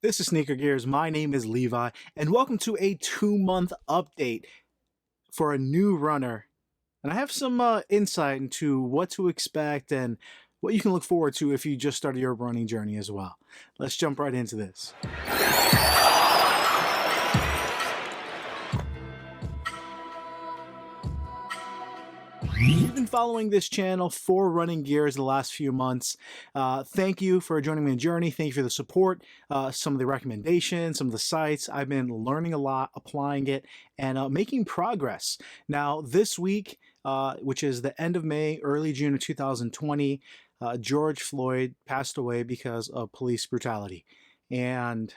This is Sneaker Gears. My name is Levi, and welcome to a 2-month update for a new runner. And I have some insight into what to expect and what you can look forward to if you just started your running journey as well. Let's jump right into this. You've been following this channel for Running Gears the last few months. Thank you for joining me on the journey. Thank you for the support, some of the recommendations, some of the sites. I've been learning a lot, applying it, and making progress. Now, this week, which is the end of May, early June of 2020, George Floyd passed away because of police brutality. And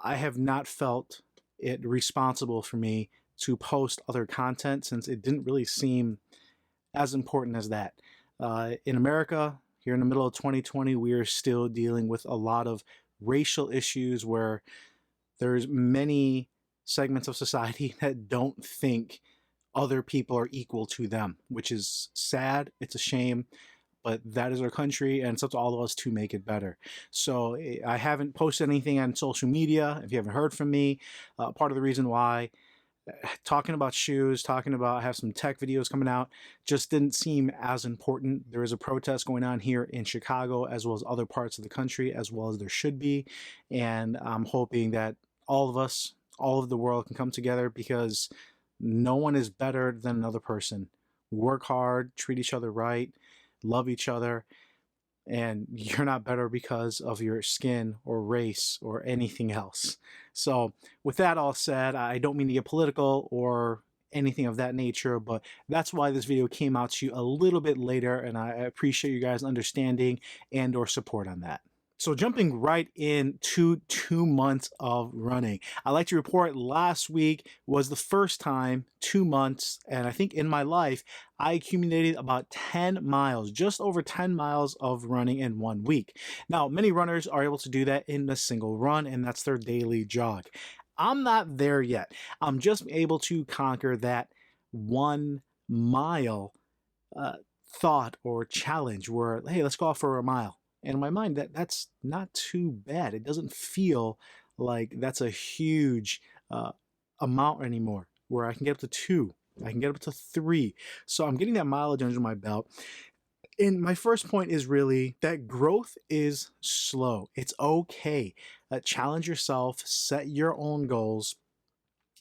I have not felt it responsible for me to post other content since it didn't really seem as important as that. In America, here in the middle of 2020, we are still dealing with a lot of racial issues where there's many segments of society that don't think other people are equal to them, which is sad. It's a shame, but that is our country, and it's up to all of us to make it better. So I haven't posted anything on social media. If you haven't heard from me, part of the reason why talking about shoes, talking about, I have some tech videos coming out, just didn't seem as important. There is a protest going on here in Chicago as well as other parts of the country, as well as there should be. And I'm hoping that all of us, all of the world can come together because no one is better than another person. Work hard, treat each other right, love each other, and you're not better because of your skin or race or anything else. So with that all said, I don't mean to get political or anything of that nature, but that's why this video came out to you a little bit later, and I appreciate you guys understanding and or support on that. So jumping right into 2 months of running. I like to report last week was the first time, 2 months, and I think in my life, I accumulated about 10 miles, just over 10 miles of running in 1 week. Now, many runners are able to do that in a single run, and that's their daily jog. I'm not there yet. I'm just able to conquer that 1 mile thought or challenge where, hey, let's go out for a mile. And in my mind, that's not too bad. It doesn't feel like that's a huge amount anymore, where I can get up to 2, I can get up to 3. So I'm getting that mileage under my belt. And my first point is really that growth is slow. It's okay. Challenge yourself, set your own goals,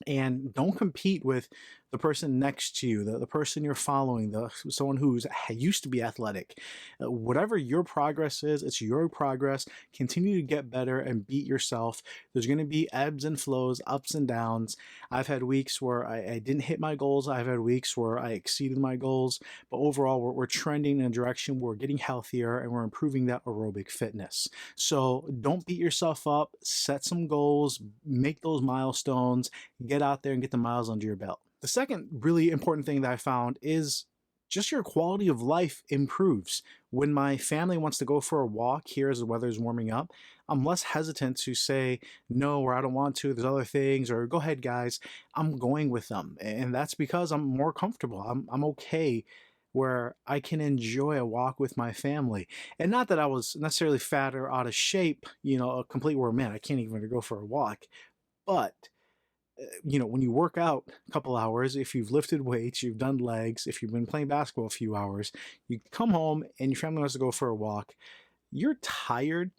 and don't compete with the person next to you, the person you're following, someone who's used to be athletic. Whatever your progress is, it's your progress. Continue to get better and beat yourself. There's going to be ebbs and flows, ups and downs. I've had weeks where I didn't hit my goals. I've had weeks where I exceeded my goals. But overall, we're trending in a direction where we're getting healthier and we're improving that aerobic fitness. So don't beat yourself up. Set some goals. Make those milestones. Get out there and get the miles under your belt. The second really important thing that I found is just your quality of life improves. When my family wants to go for a walk here as the weather is warming up, I'm less hesitant to say no, or I don't want to, there's other things, or go ahead guys. I'm going with them. And that's because I'm more comfortable. I'm okay where I can enjoy a walk with my family. And not that I was necessarily fat or out of shape, a complete where, man, I can't even go for a walk. But when you work out a couple hours, if you've lifted weights, you've done legs, if you've been playing basketball a few hours, you come home and your family wants to go for a walk, you're tired.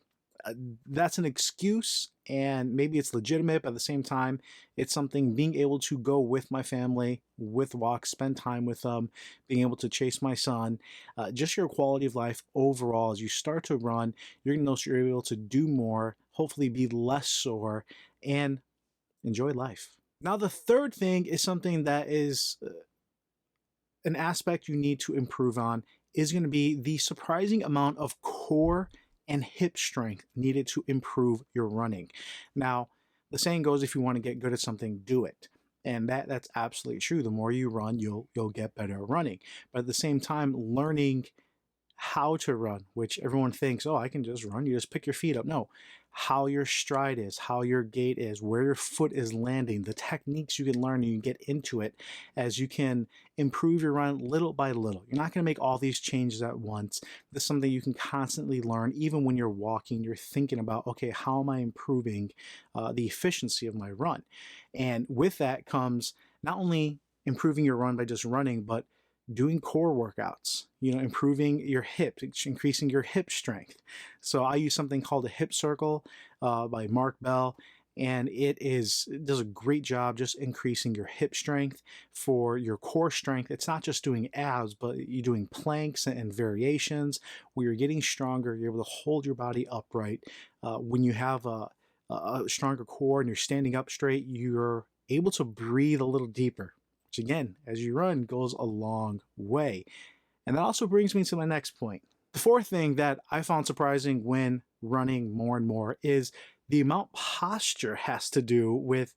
That's an excuse, and maybe it's legitimate, but at the same time, it's something being able to go with my family, with walks, spend time with them, being able to chase my son, just your quality of life overall. As you start to run, you're going to notice you're able to do more, hopefully be less sore, and enjoy life. Now, the third thing is something that is an aspect you need to improve on is going to be the surprising amount of core and hip strength needed to improve your running. Now, the saying goes, if you want to get good at something, do it. And that's absolutely true. The more you run, you'll get better at running. But at the same time, learning how to run, which everyone thinks, oh, I can just run. You just pick your feet up. No, how your stride is, how your gait is, where your foot is landing, the techniques you can learn, and you can get into it as you can improve your run little by little. You're not going to make all these changes at once. This is something you can constantly learn. Even when you're walking, you're thinking about, okay, how am I improving the efficiency of my run? And with that comes not only improving your run by just running, but doing core workouts, improving your hips, increasing your hip strength. So I use something called a hip circle by Mark Bell, and it does a great job just increasing your hip strength. For your core strength, it's not just doing abs, but you're doing planks and variations where you're getting stronger. You're able to hold your body upright. When you have a stronger core and you're standing up straight, you're able to breathe a little deeper, which again, as you run, goes a long way. And that also brings me to my next point. The fourth thing that I found surprising when running more and more is the amount posture has to do with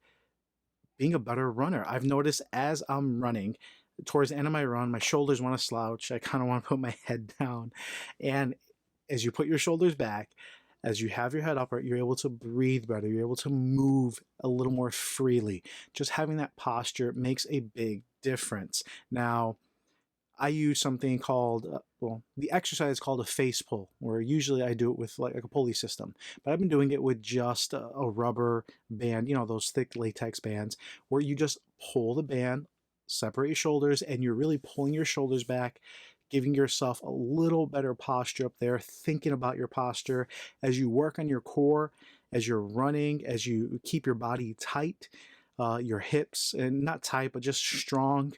being a better runner. I've noticed as I'm running, towards the end of my run, my shoulders want to slouch. I kind of want to put my head down. And as you put your shoulders back, as you have your head upright, you're able to breathe better. You're able to move a little more freely. Just having that posture makes a big difference. Now, I use something called, the exercise is called a face pull, where usually I do it with like a pulley system. But I've been doing it with just a rubber band, those thick latex bands, where you just pull the band, separate your shoulders, and you're really pulling your shoulders back, giving yourself a little better posture up there, thinking about your posture as you work on your core, as you're running, as you keep your body tight, your hips, and not tight, but just strong.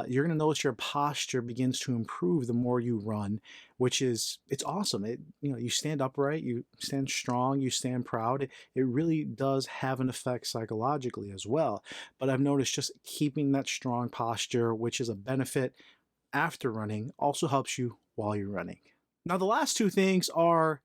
You're going to notice your posture begins to improve the more you run, it's awesome. You stand upright, you stand strong, you stand proud. It really does have an effect psychologically as well. But I've noticed just keeping that strong posture, which is a benefit after running, also helps you while you're running. Now, the last two things are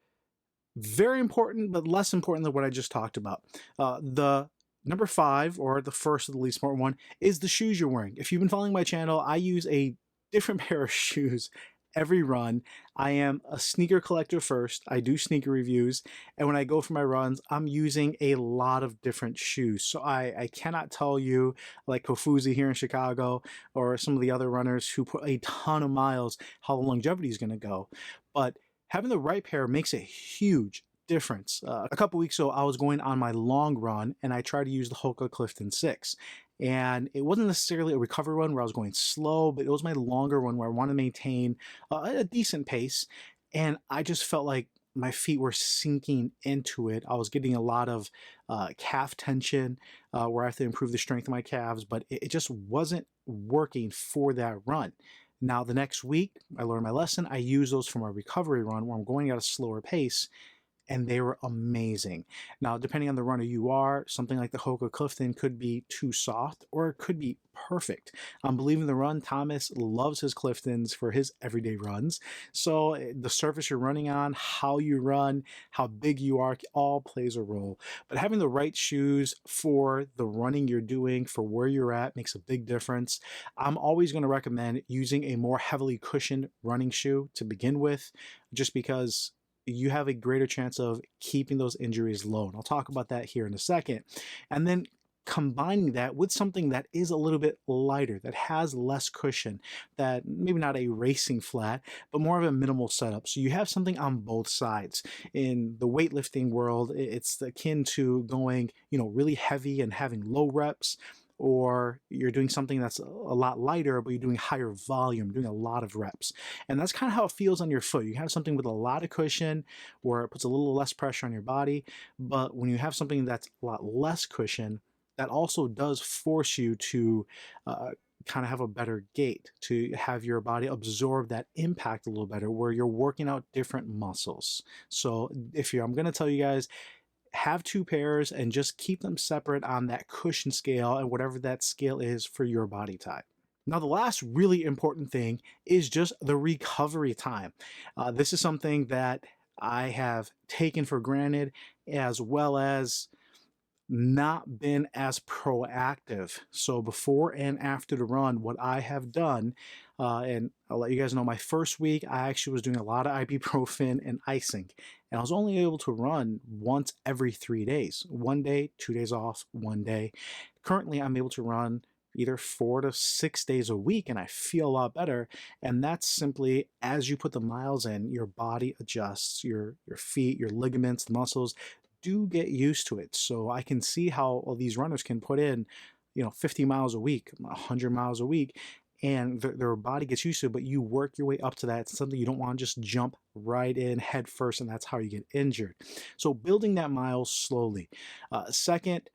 very important, but less important than what I just talked about. The number 5, or the first of the least important one, is the shoes you're wearing. If you've been following my channel, I use a different pair of shoes every run. I am a sneaker collector first. I do sneaker reviews, and when I go for my runs, I'm using a lot of different shoes. So I cannot tell you, like Kofuzi here in Chicago, or some of the other runners who put a ton of miles, how the longevity is going to go. But having the right pair makes a huge difference. A couple weeks ago, I was going on my long run, and I tried to use the Hoka Clifton 6. And it wasn't necessarily a recovery run where I was going slow, but it was my longer one where I want to maintain a decent pace. And I just felt like my feet were sinking into it. I was getting a lot of calf tension where I have to improve the strength of my calves, but it just wasn't working for that run. Now, the next week, I learned my lesson. I use those for my recovery run where I'm going at a slower pace, and they were amazing. Now, depending on the runner you are, something like the Hoka Clifton could be too soft, or it could be perfect. I'm believing the run, Thomas loves his Cliftons for his everyday runs. So the surface you're running on, how you run, how big you are, all plays a role. But having the right shoes for the running you're doing, for where you're at, makes a big difference. I'm always going to recommend using a more heavily cushioned running shoe to begin with, just because you have a greater chance of keeping those injuries low. And I'll talk about that here in a second. And then combining that with something that is a little bit lighter, that has less cushion, that maybe not a racing flat, but more of a minimal setup. So you have something on both sides. In the weightlifting world, it's akin to going, really heavy and having low reps, or you're doing something that's a lot lighter, but you're doing higher volume, doing a lot of reps. And that's kind of how it feels on your foot. You have something with a lot of cushion, where it puts a little less pressure on your body. But when you have something that's a lot less cushion, that also does force you to kind of have a better gait, to have your body absorb that impact a little better, where you're working out different muscles. So I'm going to tell you guys, have 2 pairs and just keep them separate on that cushion scale and whatever that scale is for your body type. Now, the last really important thing is just the recovery time. This is something that I have taken for granted, as well as not been as proactive. So before and after the run, what I have done, and I'll let you guys know, my first week, I actually was doing a lot of ibuprofen and icing. And I was only able to run once every 3 days. One day, 2 days off, one day. Currently, I'm able to run either 4 to 6 days a week, and I feel a lot better. And that's simply as you put the miles in, your body adjusts, your feet, your ligaments, the muscles do get used to it. So I can see how all these runners can put in, 50 miles a week, 100 miles a week, and their body gets used to it, but you work your way up to that. It's something you don't want to just jump right in head first, and that's how you get injured. So building that miles slowly. Second,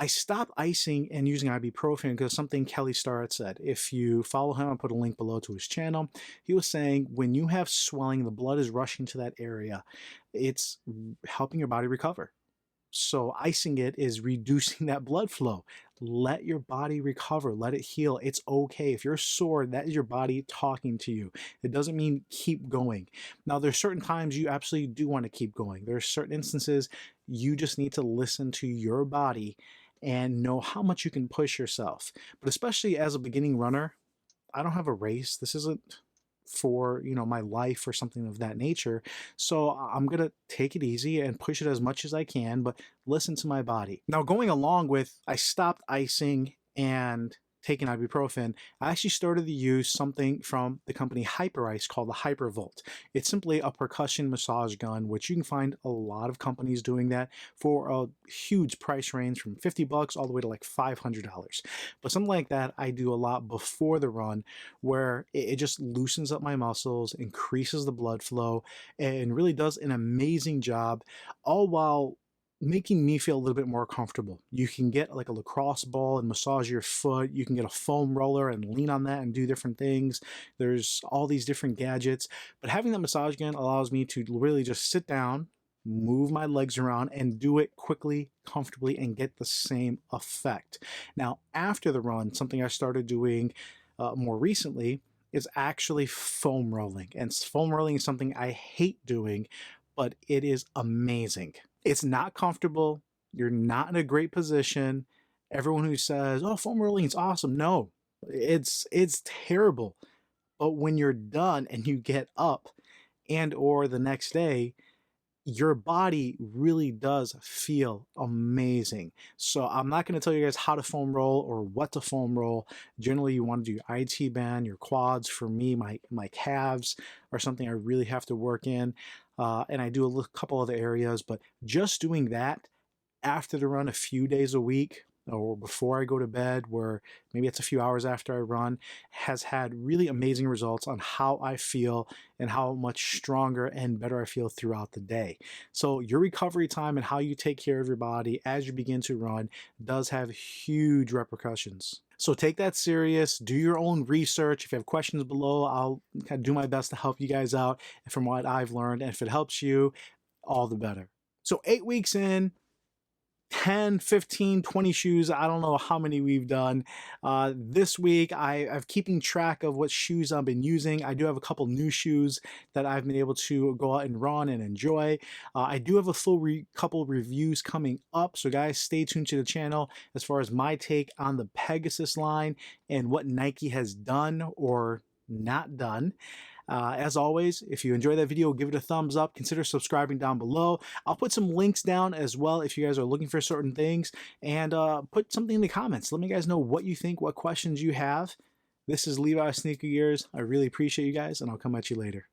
I stopped icing and using ibuprofen because something Kelly Starrett said. If you follow him, I'll put a link below to his channel. He was saying when you have swelling, the blood is rushing to that area. It's helping your body recover. So icing it is reducing that blood flow. Let your body recover. Let it heal. It's okay. If you're sore, that is your body talking to you. It doesn't mean keep going. Now, there's certain times you absolutely do want to keep going. There's certain instances you just need to listen to your body and know how much you can push yourself. But especially as a beginning runner, I don't have a race. This isn't for my life or something of that nature. So I'm gonna take it easy and push it as much as I can, but listen to my body. Now, going along with, I stopped icing and taking ibuprofen, I actually started to use something from the company Hyperice called the Hypervolt. It's simply a percussion massage gun, which you can find a lot of companies doing that for a huge price range from 50 bucks all the way to like $500. But something like that I do a lot before the run, where it just loosens up my muscles, increases the blood flow, and really does an amazing job, all while making me feel a little bit more comfortable. You can get like a lacrosse ball and massage your foot. You can get a foam roller and lean on that and do different things. There's all these different gadgets, but having that massage gun allows me to really just sit down, move my legs around, and do it quickly, comfortably, and get the same effect. Now, after the run, something I started doing more recently is actually foam rolling. And foam rolling is something I hate doing, but it is amazing. It's not comfortable. You're not in a great position. Everyone who says, "Oh, foam rolling is awesome," no, it's terrible. But when you're done and you get up and or the next day, your body really does feel amazing. So I'm not going to tell you guys how to foam roll or what to foam roll. Generally, you want to do your IT band, your quads. For me, my calves are something I really have to work in. And I do a couple other areas, but just doing that after the run a few days a week or before I go to bed, where maybe it's a few hours after I run, has had really amazing results on how I feel and how much stronger and better I feel throughout the day. So your recovery time and how you take care of your body as you begin to run does have huge repercussions. So take that serious, do your own research. If you have questions below, I'll kind of do my best to help you guys out from what I've learned. And if it helps you, all the better. So 8 weeks in, 10, 15, 20 shoes. I don't know how many we've done. This week, I've keeping track of what shoes I've been using. I do have a couple new shoes that I've been able to go out and run and enjoy. I do have a full couple reviews coming up. So guys, stay tuned to the channel as far as my take on the Pegasus line and what Nike has done or not done. As always, if you enjoyed that video, give it a thumbs up. Consider subscribing down below. I'll put some links down as well if you guys are looking for certain things. And put something in the comments. Let me guys know what you think, what questions you have. This is Levi Sneaker Gears. I really appreciate you guys, and I'll come at you later.